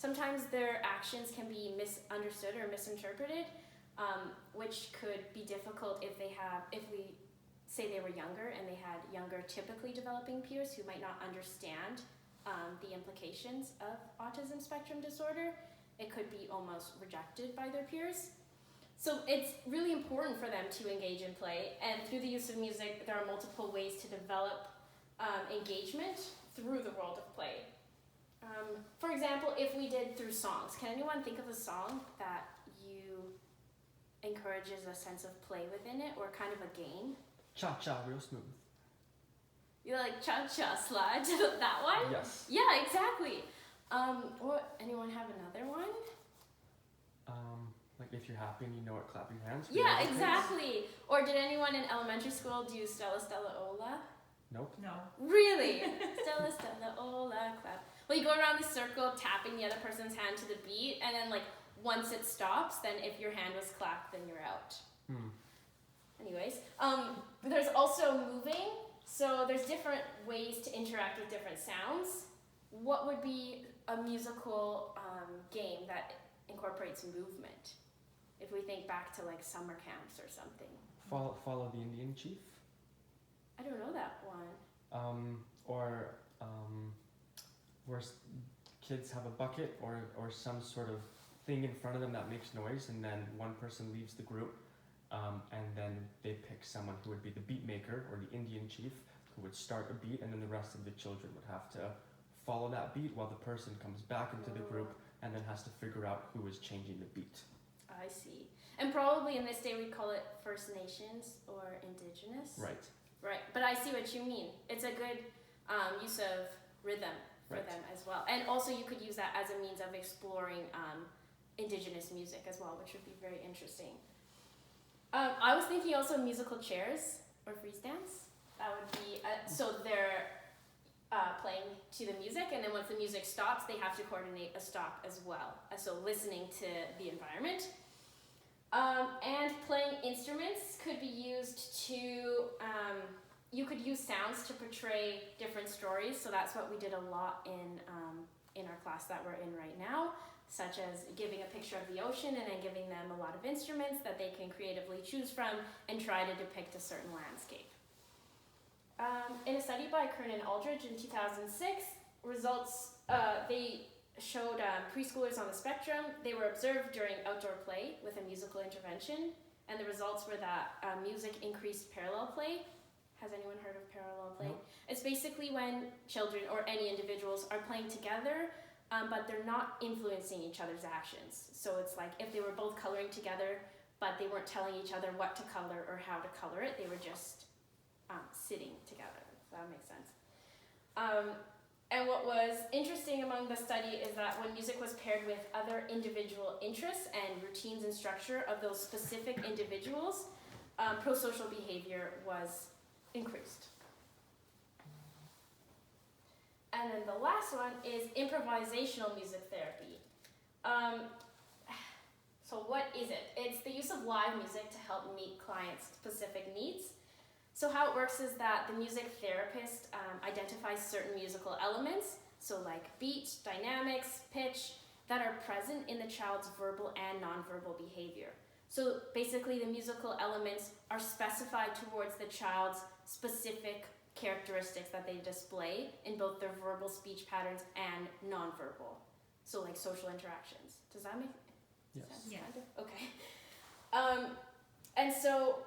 sometimes their actions can be misunderstood or misinterpreted, which could be difficult if we say they were younger and they had younger typically developing peers who might not understand the implications of autism spectrum disorder. It could be almost rejected by their peers. So it's really important for them to engage in play, and through the use of music, there are multiple ways to develop engagement through the world of play. For example, if we did through songs, can anyone think of a song that encourages a sense of play within it, or kind of a game? Cha-cha, real smooth. You like cha-cha slide, that one? Yes. Yeah, exactly. Anyone have another one? Like if you're happy and you know it, clap your hands. Yeah, exactly. Or did anyone in elementary school do Stella Stella Ola? Nope. No. Really? Stella Stella Ola, clap. Well, you go around the circle tapping the other person's hand to the beat, and then like once it stops, then if your hand was clapped, then you're out. Anyways, there's also moving. So there's different ways to interact with different sounds. What would be a musical game that incorporates movement? If we think back to like summer camps or something. Follow the Indian chief. I don't know that one. Where kids have a bucket or some sort of thing in front of them that makes noise, and then one person leaves the group, and then they pick someone who would be the beat maker or the Indian chief, who would start a beat, and then the rest of the children would have to follow that beat while the person comes back into the group and then has to figure out who is changing the beat. I see. And probably in this day we'd call it First Nations or Indigenous. Right. Right, but I see what you mean. It's a good use of rhythm for them as well. And also you could use that as a means of exploring Indigenous music as well, which would be very interesting. I was thinking also musical chairs or freeze dance. That would be, so they're playing to the music, and then once the music stops, they have to coordinate a stop as well. So listening to the environment. And playing instruments could be used to, you could use sounds to portray different stories. So that's what we did a lot in our class that we're in right now, such as giving a picture of the ocean and then giving them a lot of instruments that they can creatively choose from and try to depict a certain landscape. In a study by Kernan Aldridge in 2006, results, they showed preschoolers on the spectrum. They were observed during outdoor play with a musical intervention, and the results were that music increased parallel play. Has anyone heard of parallel play? No. It's basically when children or any individuals are playing together, but they're not influencing each other's actions. So it's like if they were both coloring together, but they weren't telling each other what to color or how to color it, they were just sitting together, if that makes sense. And what was interesting among the study is that when music was paired with other individual interests and routines and structure of those specific individuals, prosocial behavior was increased. And then the last one is improvisational music therapy. So what is it? It's the use of live music to help meet clients' specific needs. So how it works is that the music therapist identifies certain musical elements, so like beat, dynamics, pitch, that are present in the child's verbal and nonverbal behavior. So basically the musical elements are specified towards the child's specific characteristics that they display in both their verbal speech patterns and nonverbal. So like social interactions. Does that make sense? Yes. Kind of? Okay. And so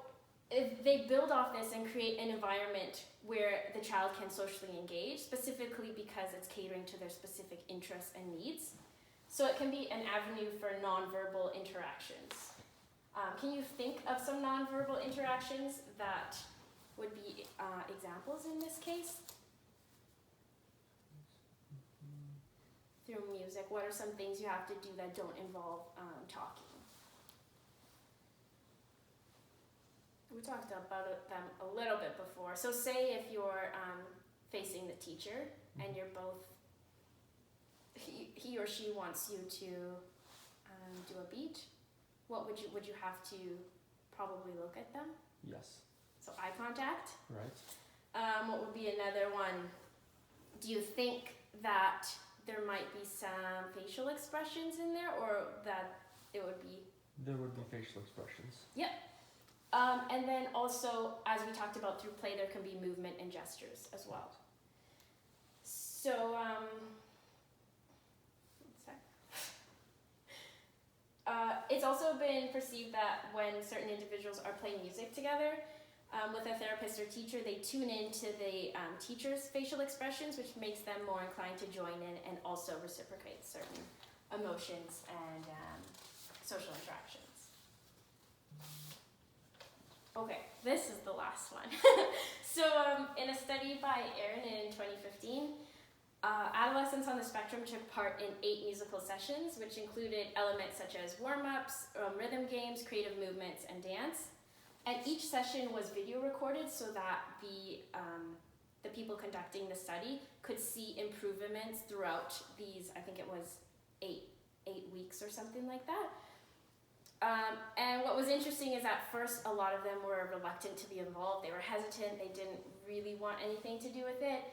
if they build off this and create an environment where the child can socially engage, specifically because it's catering to their specific interests and needs. So it can be an avenue for nonverbal interactions. Can you think of some nonverbal interactions that would be examples in this case? Through music, what are some things you have to do that don't involve talking? We talked about them a little bit before. So say if you're facing the teacher and you're both, he or she wants you to do a beat, what would you have to probably look at them? Yes. So eye contact. Right. What would be another one? Do you think that there might be some facial expressions in there, or that it would be. There would be facial expressions. And then also, as we talked about through play, there can be movement and gestures as well. So, it's also been perceived that when certain individuals are playing music together with a therapist or teacher, they tune into the teacher's facial expressions, which makes them more inclined to join in and also reciprocate certain emotions and social interactions. Okay, this is the last one. So in a study by Aaron in 2015, adolescents on the spectrum took part in 8 musical sessions, which included elements such as warm-ups, rhythm games, creative movements, and dance. And each session was video recorded so that the people conducting the study could see improvements throughout these, I think it was 8 weeks or something like that. And what was interesting is at first a lot of them were reluctant to be involved. They were hesitant. They didn't really want anything to do with it.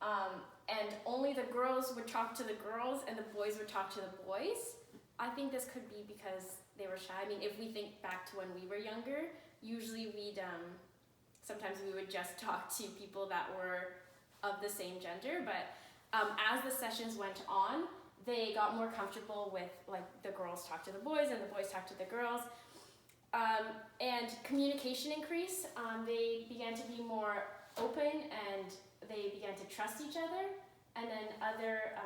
And only the girls would talk to the girls and the boys would talk to the boys. I think this could be because they were shy. I mean, if we think back to when we were younger, usually sometimes we would just talk to people that were of the same gender. But as the sessions went on, they got more comfortable with, like, the girls talk to the boys and the boys talk to the girls. And communication increased. They began to be more open and they began to trust each other. And then other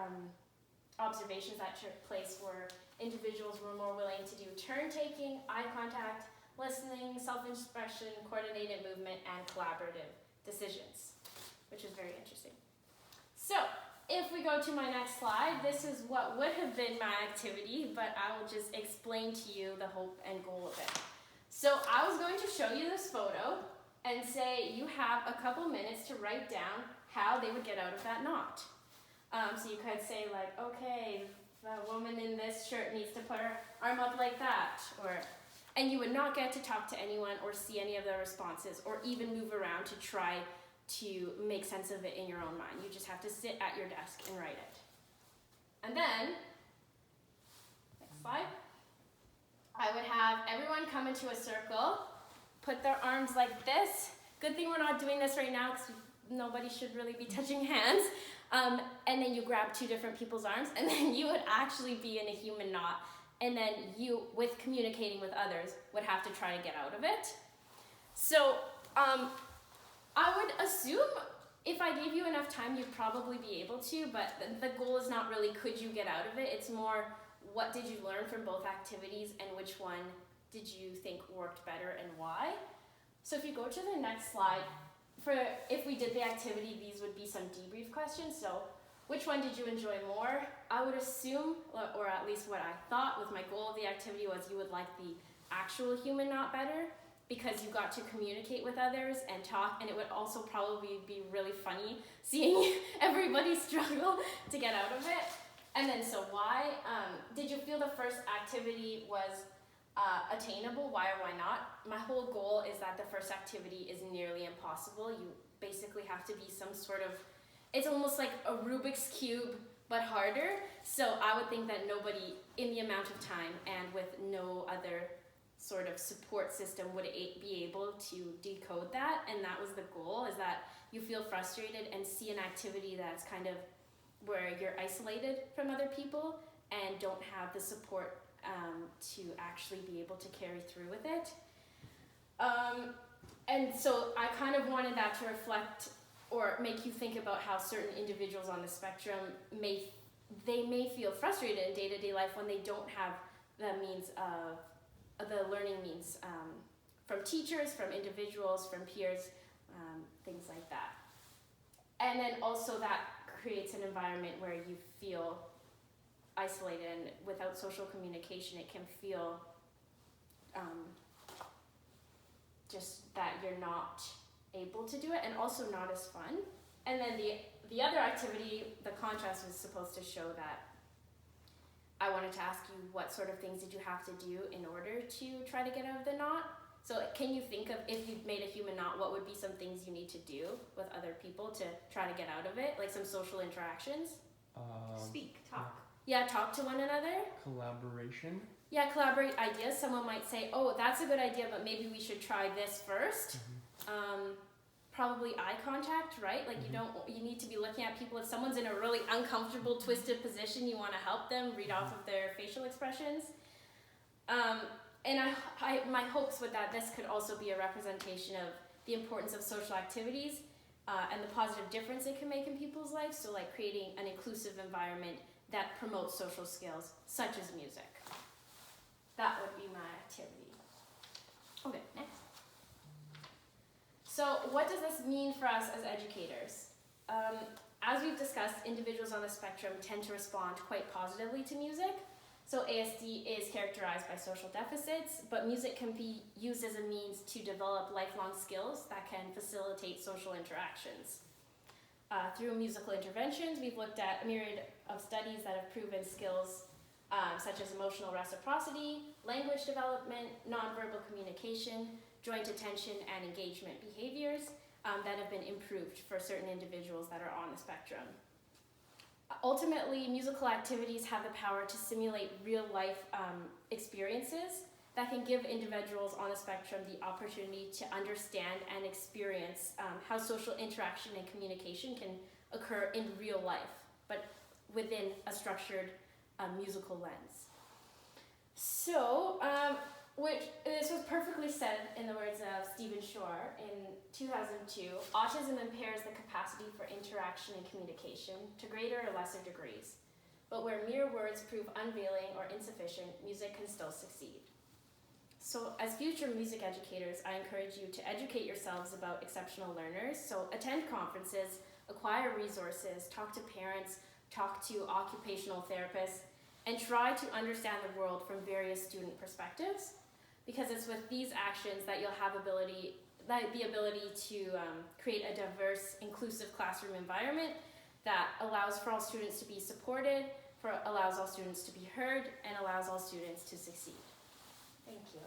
observations that took place were individuals were more willing to do turn-taking, eye contact, listening, self-expression, coordinated movement, and collaborative decisions, which is very interesting. So, if we go to my next slide, this is what would have been my activity, but I will just explain to you the hope and goal of it. So I was going to show you this photo and say you have a couple minutes to write down how they would get out of that knot. So you could say, like, okay, the woman in this shirt needs to put her arm up like that, and you would not get to talk to anyone or see any of their responses or even move around to try to make sense of it in your own mind. You just have to sit at your desk and write it. And then, next slide, I would have everyone come into a circle, put their arms like this. Good thing we're not doing this right now because nobody should really be touching hands. And then you grab 2 different people's arms, and then you would actually be in a human knot. And then you, with communicating with others, would have to try to get out of it. So, I would assume if I gave you enough time, you'd probably be able to, but the goal is not really could you get out of it. It's more what did you learn from both activities and which one did you think worked better and why. So if you go to the next slide, if we did the activity, these would be some debrief questions. So which one did you enjoy more? I would assume, or at least what I thought with my goal of the activity was you would like the actual human knot better, because you got to communicate with others and talk, and it would also probably be really funny seeing everybody struggle to get out of it. And then, so why? Did you feel the first activity was attainable? Why or why not? My whole goal is that the first activity is nearly impossible. You basically have to be some sort of, it's almost like a Rubik's Cube, but harder. So I would think that nobody in the amount of time and with no other sort of support system would be able to decode that, and that was the goal, is that you feel frustrated and see an activity that's kind of where you're isolated from other people and don't have the support to actually be able to carry through with it. And so I kind of wanted that to reflect or make you think about how certain individuals on the spectrum may feel frustrated in day-to-day life when they don't have the means of the learning means from teachers, from individuals, from peers, things like that. And then also that creates an environment where you feel isolated, and without social communication it can feel just that you're not able to do it, and also not as fun. And then the other activity, the contrast, was supposed to show that I wanted to ask you what sort of things did you have to do in order to try to get out of the knot. So can you think of, if you've made a human knot, what would be some things you need to do with other people to try to get out of it, like some social interactions? Speak, talk. Yeah, talk to one another. Collaboration. Yeah, collaborate ideas. Someone might say, oh, that's a good idea, but maybe we should try this first. Probably eye contact, right? Like you need to be looking at people. If someone's in a really uncomfortable, twisted position, you want to help them read off of their facial expressions. And my hopes with that, this could also be a representation of the importance of social activities and the positive difference it can make in people's lives. So like creating an inclusive environment that promotes social skills, such as music. That would be my activity. Okay, next. So what does this mean for us as educators? As we've discussed, individuals on the spectrum tend to respond quite positively to music. So ASD is characterized by social deficits, but music can be used as a means to develop lifelong skills that can facilitate social interactions. Through musical interventions, we've looked at a myriad of studies that have proven skills such as emotional reciprocity, language development, nonverbal communication, joint attention, and engagement behaviors that have been improved for certain individuals that are on the spectrum. Ultimately, musical activities have the power to simulate real-life experiences that can give individuals on the spectrum the opportunity to understand and experience how social interaction and communication can occur in real life, but within a structured musical lens. So, this was perfectly said in the words of Stephen Shore in 2002, autism impairs the capacity for interaction and communication to greater or lesser degrees. But where mere words prove unavailing or insufficient, music can still succeed. So as future music educators, I encourage you to educate yourselves about exceptional learners. So attend conferences, acquire resources, talk to parents, talk to occupational therapists, and try to understand the world from various student perspectives, because it's with these actions that you'll have the ability to create a diverse, inclusive classroom environment that allows for all students to be supported, allows all students to be heard, and allows all students to succeed. Thank you.